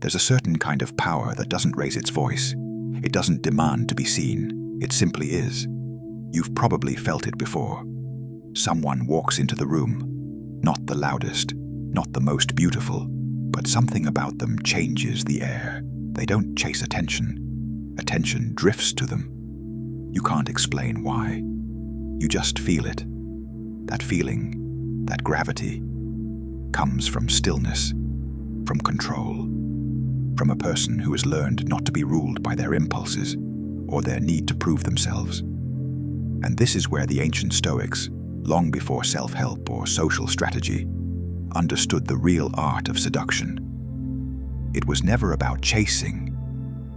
There's a certain kind of power that doesn't raise its voice. It doesn't demand to be seen. It simply is. You've probably felt it before. Someone walks into the room, not the loudest, not the most beautiful, but something about them changes the air. They don't chase attention. Attention drifts to them. You can't explain why. You just feel it. That feeling, that gravity, comes from stillness, from control, from a person who has learned not to be ruled by their impulses or their need to prove themselves. And this is where the ancient Stoics, long before self-help or social strategy, understood the real art of seduction. It was never about chasing,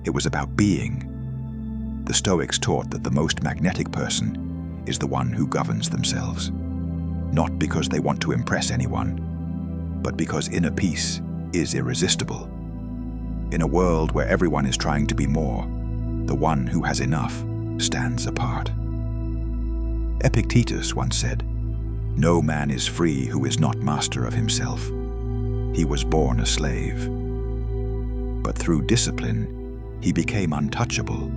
it was about being. The Stoics taught that the most magnetic person is the one who governs themselves, not because they want to impress anyone, but because inner peace is irresistible. In a world where everyone is trying to be more, the one who has enough stands apart. Epictetus once said, "No man is free who is not master of himself. He was born a slave. But through discipline, he became untouchable."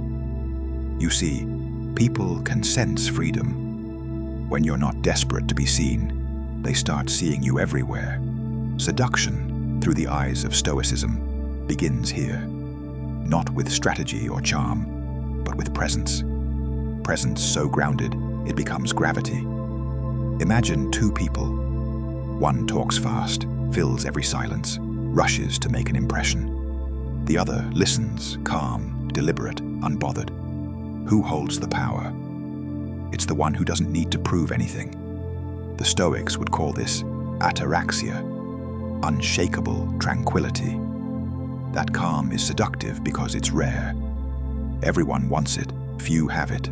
You see, people can sense freedom. When you're not desperate to be seen, they start seeing you everywhere. Seduction, through the eyes of Stoicism, begins here. Not with strategy or charm, but with presence. Presence so grounded, it becomes gravity. Imagine two people. One talks fast, fills every silence, rushes to make an impression. The other listens, calm, deliberate, unbothered. Who holds the power? It's the one who doesn't need to prove anything. The Stoics would call this ataraxia, unshakable tranquility. That calm is seductive because it's rare. Everyone wants it, few have it.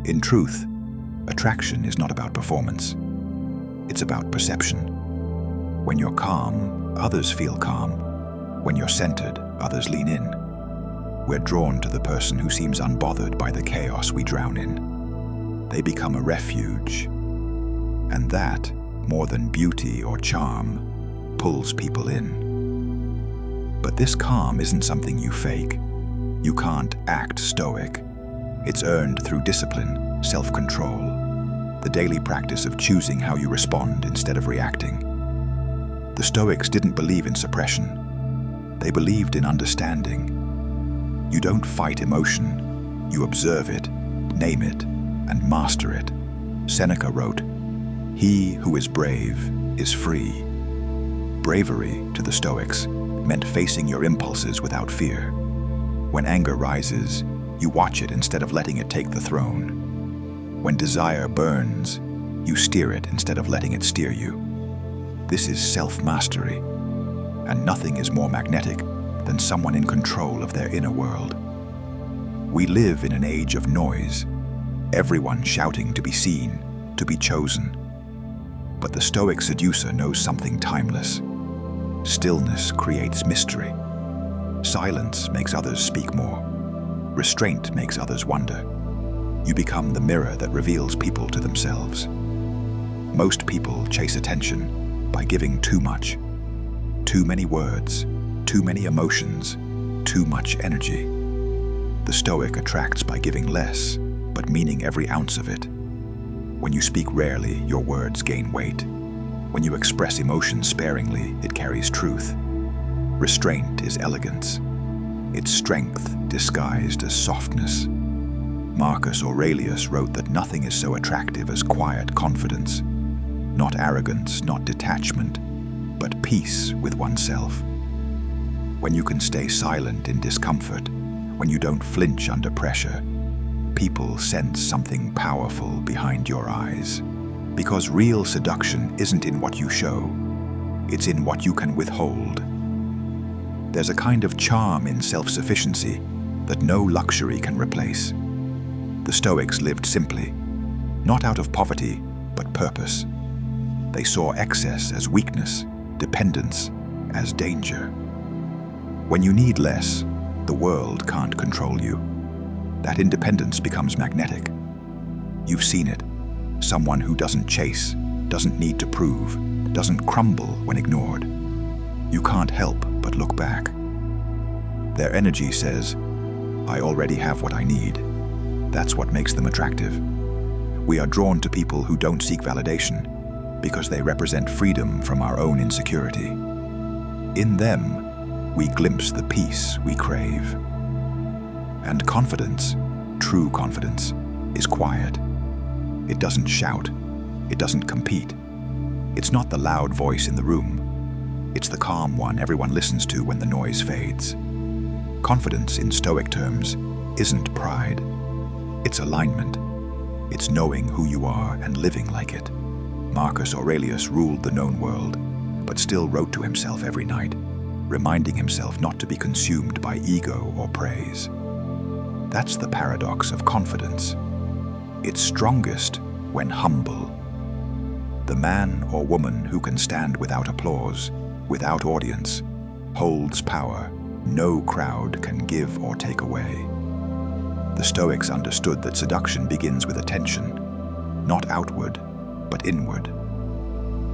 In truth, attraction is not about performance. It's about perception. When you're calm, others feel calm. When you're centered, others lean in. We're drawn to the person who seems unbothered by the chaos we drown in. They become a refuge. And that, more than beauty or charm, pulls people in. But this calm isn't something you fake. You can't act stoic. It's earned through discipline, self-control, the daily practice of choosing how you respond instead of reacting. The Stoics didn't believe in suppression. They believed in understanding. You don't fight emotion, you observe it, name it, and master it. Seneca wrote, "He who is brave is free." Bravery, to the Stoics, meant facing your impulses without fear. When anger rises, you watch it instead of letting it take the throne. When desire burns, you steer it instead of letting it steer you. This is self-mastery, and nothing is more magnetic than someone in control of their inner world. We live in an age of noise, everyone shouting to be seen, to be chosen. But the Stoic seducer knows something timeless. Stillness creates mystery. Silence makes others speak more. Restraint makes others wonder. You become the mirror that reveals people to themselves. Most people chase attention by giving too much. Too many words, too many emotions, too much energy. The Stoic attracts by giving less, but meaning every ounce of it. When you speak rarely, your words gain weight. When you express emotion sparingly, it carries truth. Restraint is elegance. It's strength disguised as softness. Marcus Aurelius wrote that nothing is so attractive as quiet confidence. Not arrogance, not detachment, but peace with oneself. When you can stay silent in discomfort, when you don't flinch under pressure, people sense something powerful behind your eyes. Because real seduction isn't in what you show, it's in what you can withhold. There's a kind of charm in self-sufficiency that no luxury can replace. The Stoics lived simply, not out of poverty, but purpose. They saw excess as weakness, dependence as danger. When you need less, the world can't control you. That independence becomes magnetic. You've seen it. Someone who doesn't chase, doesn't need to prove, doesn't crumble when ignored. You can't help but look back. Their energy says, I already have what I need. That's what makes them attractive. We are drawn to people who don't seek validation because they represent freedom from our own insecurity. In them, we glimpse the peace we crave. And confidence, true confidence, is quiet. It doesn't shout. It doesn't compete. It's not the loud voice in the room. It's the calm one everyone listens to when the noise fades. Confidence, in Stoic terms, isn't pride. It's alignment. It's knowing who you are and living like it. Marcus Aurelius ruled the known world, but still wrote to himself every night, reminding himself not to be consumed by ego or praise. That's the paradox of confidence. It's strongest when humble. The man or woman who can stand without applause, without audience, holds power no crowd can give or take away. The Stoics understood that seduction begins with attention, not outward, but inward.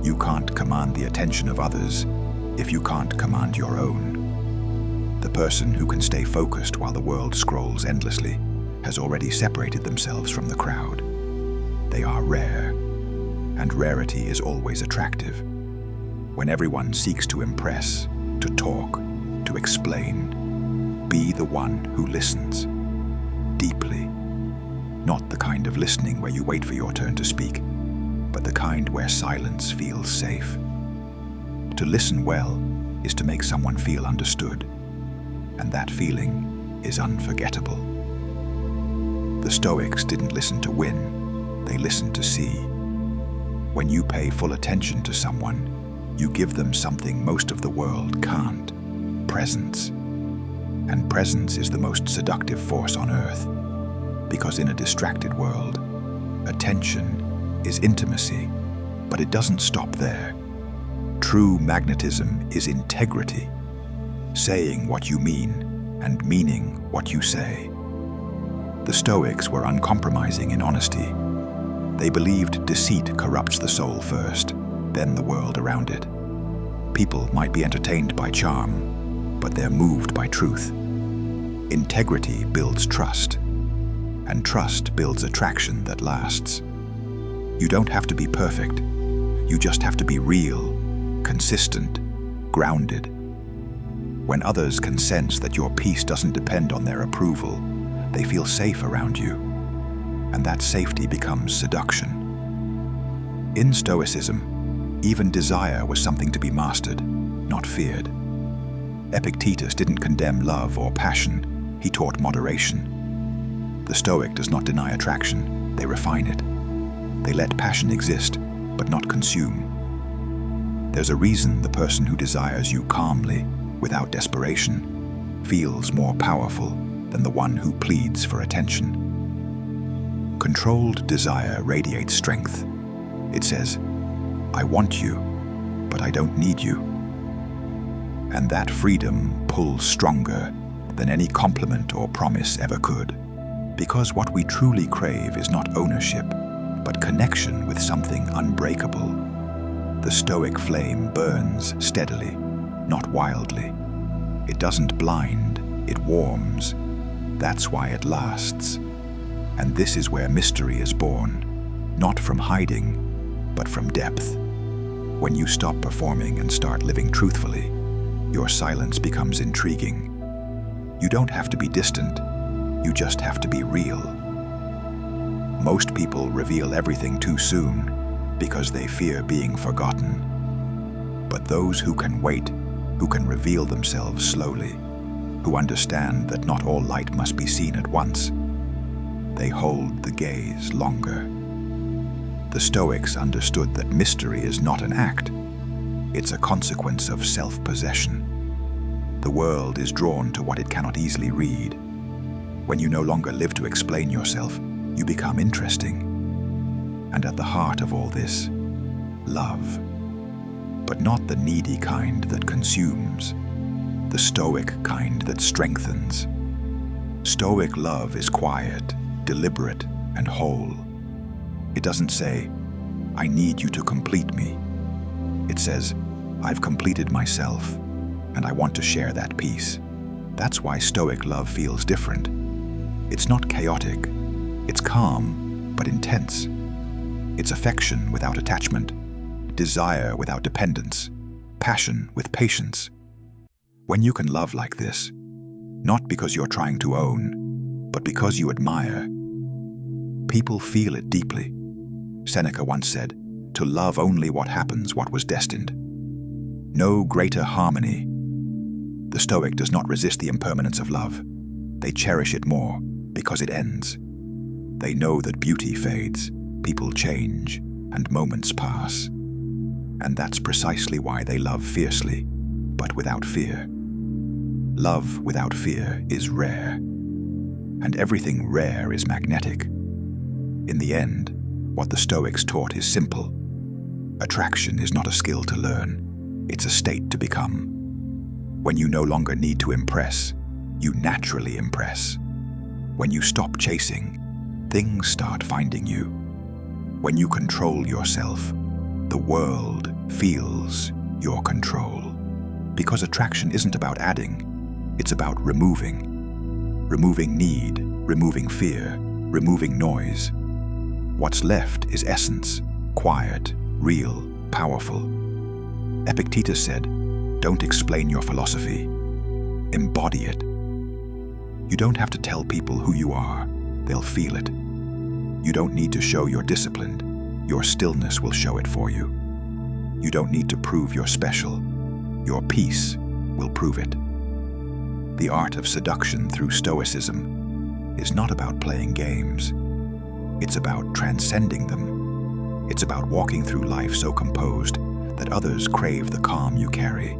You can't command the attention of others if you can't command your own. The person who can stay focused while the world scrolls endlessly has already separated themselves from the crowd. They are rare, and rarity is always attractive. When everyone seeks to impress, to talk, to explain, be the one who listens deeply. Not the kind of listening where you wait for your turn to speak, but the kind where silence feels safe. To listen well is to make someone feel understood, and that feeling is unforgettable. The Stoics didn't listen to win, they listened to see. When you pay full attention to someone, you give them something most of the world can't: presence. And presence is the most seductive force on earth, because in a distracted world, attention is intimacy, but it doesn't stop there. True magnetism is integrity, saying what you mean and meaning what you say. The Stoics were uncompromising in honesty. They believed deceit corrupts the soul first, then the world around it. People might be entertained by charm, but they're moved by truth. Integrity builds trust, and trust builds attraction that lasts. You don't have to be perfect. You just have to be real, consistent, grounded. When others can sense that your peace doesn't depend on their approval, they feel safe around you, and that safety becomes seduction. In Stoicism, even desire was something to be mastered, not feared. Epictetus didn't condemn love or passion, he taught moderation. The Stoic does not deny attraction, they refine it. They let passion exist, but not consume. There's a reason the person who desires you calmly, without desperation, feels more powerful than the one who pleads for attention. Controlled desire radiates strength. It says, I want you, but I don't need you. And that freedom pulls stronger than any compliment or promise ever could. Because what we truly crave is not ownership, but connection with something unbreakable. The Stoic flame burns steadily, not wildly. It doesn't blind, it warms. That's why it lasts. And this is where mystery is born, not from hiding, but from depth. When you stop performing and start living truthfully, your silence becomes intriguing. You don't have to be distant, you just have to be real. Most people reveal everything too soon because they fear being forgotten. But those who can wait, who can reveal themselves slowly, who understand that not all light must be seen at once, they hold the gaze longer. The Stoics understood that mystery is not an act, it's a consequence of self-possession. The world is drawn to what it cannot easily read. When you no longer live to explain yourself, you become interesting. And at the heart of all this, love. But not the needy kind that consumes, the Stoic kind that strengthens. Stoic love is quiet, deliberate, and whole. It doesn't say, I need you to complete me. It says, I've completed myself, and I want to share that peace. That's why Stoic love feels different. It's not chaotic. It's calm, but intense. It's affection without attachment, desire without dependence, passion with patience. When you can love like this, not because you're trying to own, but because you admire, people feel it deeply. Seneca once said, "To love only what happens, what was destined." No greater harmony. The Stoic does not resist the impermanence of love. They cherish it more because it ends. They know that beauty fades, people change, and moments pass. And that's precisely why they love fiercely, but without fear. Love without fear is rare, and everything rare is magnetic. In the end, what the Stoics taught is simple. Attraction is not a skill to learn, it's a state to become. When you no longer need to impress, you naturally impress. When you stop chasing, things start finding you. When you control yourself, the world feels your control. Because attraction isn't about adding, it's about removing. Removing need, removing fear, removing noise. What's left is essence, quiet, real, powerful. Epictetus said, "Don't explain your philosophy, embody it." You don't have to tell people who you are, they'll feel it. You don't need to show you're disciplined, your stillness will show it for you. You don't need to prove you're special, your peace will prove it. The art of seduction through Stoicism is not about playing games. It's about transcending them. It's about walking through life so composed that others crave the calm you carry.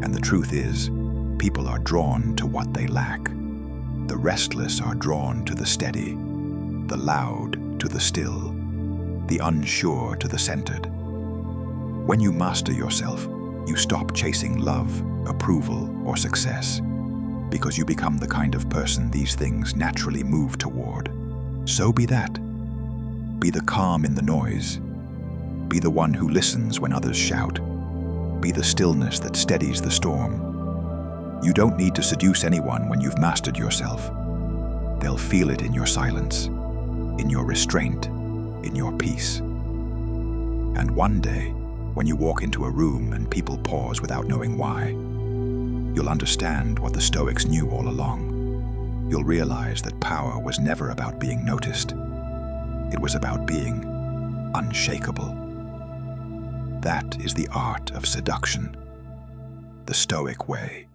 And the truth is, people are drawn to what they lack. The restless are drawn to the steady, the loud to the still, the unsure to the centered. When you master yourself, you stop chasing love, approval, or success, because you become the kind of person these things naturally move toward. So be that. Be the calm in the noise. Be the one who listens when others shout. Be the stillness that steadies the storm. You don't need to seduce anyone when you've mastered yourself. They'll feel it in your silence, in your restraint, in your peace. And one day, when you walk into a room and people pause without knowing why, you'll understand what the Stoics knew all along. You'll realize that power was never about being noticed. It was about being unshakable. That is the art of seduction, the Stoic way.